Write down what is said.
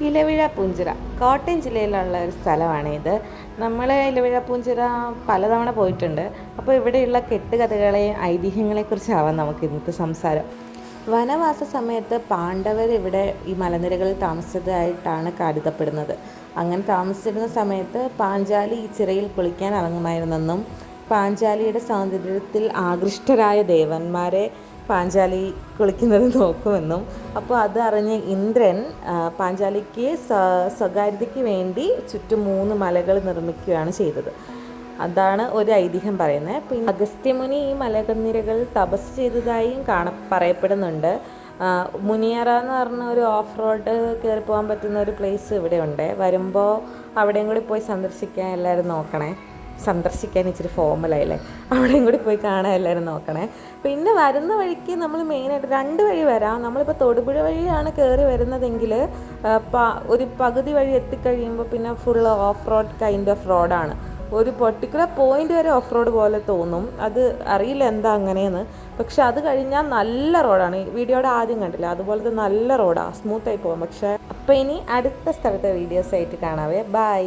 ഇലവിഴ പൂഞ്ചിറ കോട്ടയം ജില്ലയിലുള്ള ഒരു സ്ഥലമാണിത്. നമ്മൾ ഇലവിഴ പൂഞ്ചിറ പലതവണ പോയിട്ടുണ്ട്. അപ്പോൾ ഇവിടെയുള്ള കെട്ടുകഥകളെയും ഐതിഹ്യങ്ങളെക്കുറിച്ചാവാം നമുക്ക് ഇന്നത്തെ സംസാരം. വനവാസ സമയത്ത് പാണ്ഡവർ ഇവിടെ ഈ മലനിരകളിൽ താമസിച്ചതായിട്ടാണ് കരുതപ്പെടുന്നത്. അങ്ങനെ താമസിച്ചിരുന്ന സമയത്ത് പാഞ്ചാലി ഈ ചിറയിൽ കുളിക്കാൻ ഇറങ്ങുമായിരുന്നെന്നും പാഞ്ചാലിയുടെ സൗന്ദര്യത്തിൽ ആകൃഷ്ടരായ ദേവന്മാരെ പാഞ്ചാലി കുളിക്കുന്നത് നോക്കുമെന്നും അപ്പോൾ അതറിഞ്ഞ് ഇന്ദ്രൻ പാഞ്ചാലിക്ക് സ്വകാര്യതയ്ക്ക് വേണ്ടി ചുറ്റും 3 മലകൾ നിർമ്മിക്കുകയാണ് ചെയ്തത്. അതാണ് ഒരു ഐതിഹ്യം പറയുന്നത്. പിന്നെ അഗസ്ത്യമുനി ഈ മലനിരകൾ തപസ് ചെയ്തതായും പറയപ്പെടുന്നുണ്ട്. മുനിയറ എന്ന് പറഞ്ഞ ഒരു ഓഫ് റോഡ് കയറി പോകാൻ പറ്റുന്ന ഒരു പ്ലേസ് ഇവിടെ ഉണ്ട്. വരുമ്പോൾ അവിടെയും കൂടി പോയി സന്ദർശിക്കാൻ എല്ലാവരും നോക്കണേ. സന്ദർശിക്കാൻ ഇച്ചിരി ഫോമലായില്ലേ, അവിടെയും കൂടി പോയി കാണാൻ എല്ലാവരും നോക്കണേ. പിന്നെ വരുന്ന വഴിക്ക് നമ്മൾ മെയിനായിട്ട് 2 വഴി വരാം. നമ്മളിപ്പോൾ തൊടുപുഴ വഴിയാണ് കയറി വരുന്നതെങ്കിൽ ഒരു പകുതി വഴി എത്തിക്കഴിയുമ്പോൾ പിന്നെ full off road kind of റോഡാണ്. ഒരു പെർട്ടിക്കുലർ പോയിന്റ് വരെ ഓഫ് റോഡ് പോലെ തോന്നും. അത് അറിയില്ല എന്താ അങ്ങനെയെന്ന്. പക്ഷെ അത് കഴിഞ്ഞാൽ നല്ല റോഡാണ്. വീഡിയോയുടെ ആദ്യം കണ്ടില്ല, അതുപോലത്തെ നല്ല റോഡാണ്, സ്മൂത്തായി പോകും. പക്ഷേ അപ്പോൾ ഇനി അടുത്ത സ്ഥലത്തെ വീഡിയോസായിട്ട് കാണാവേ. ബൈ.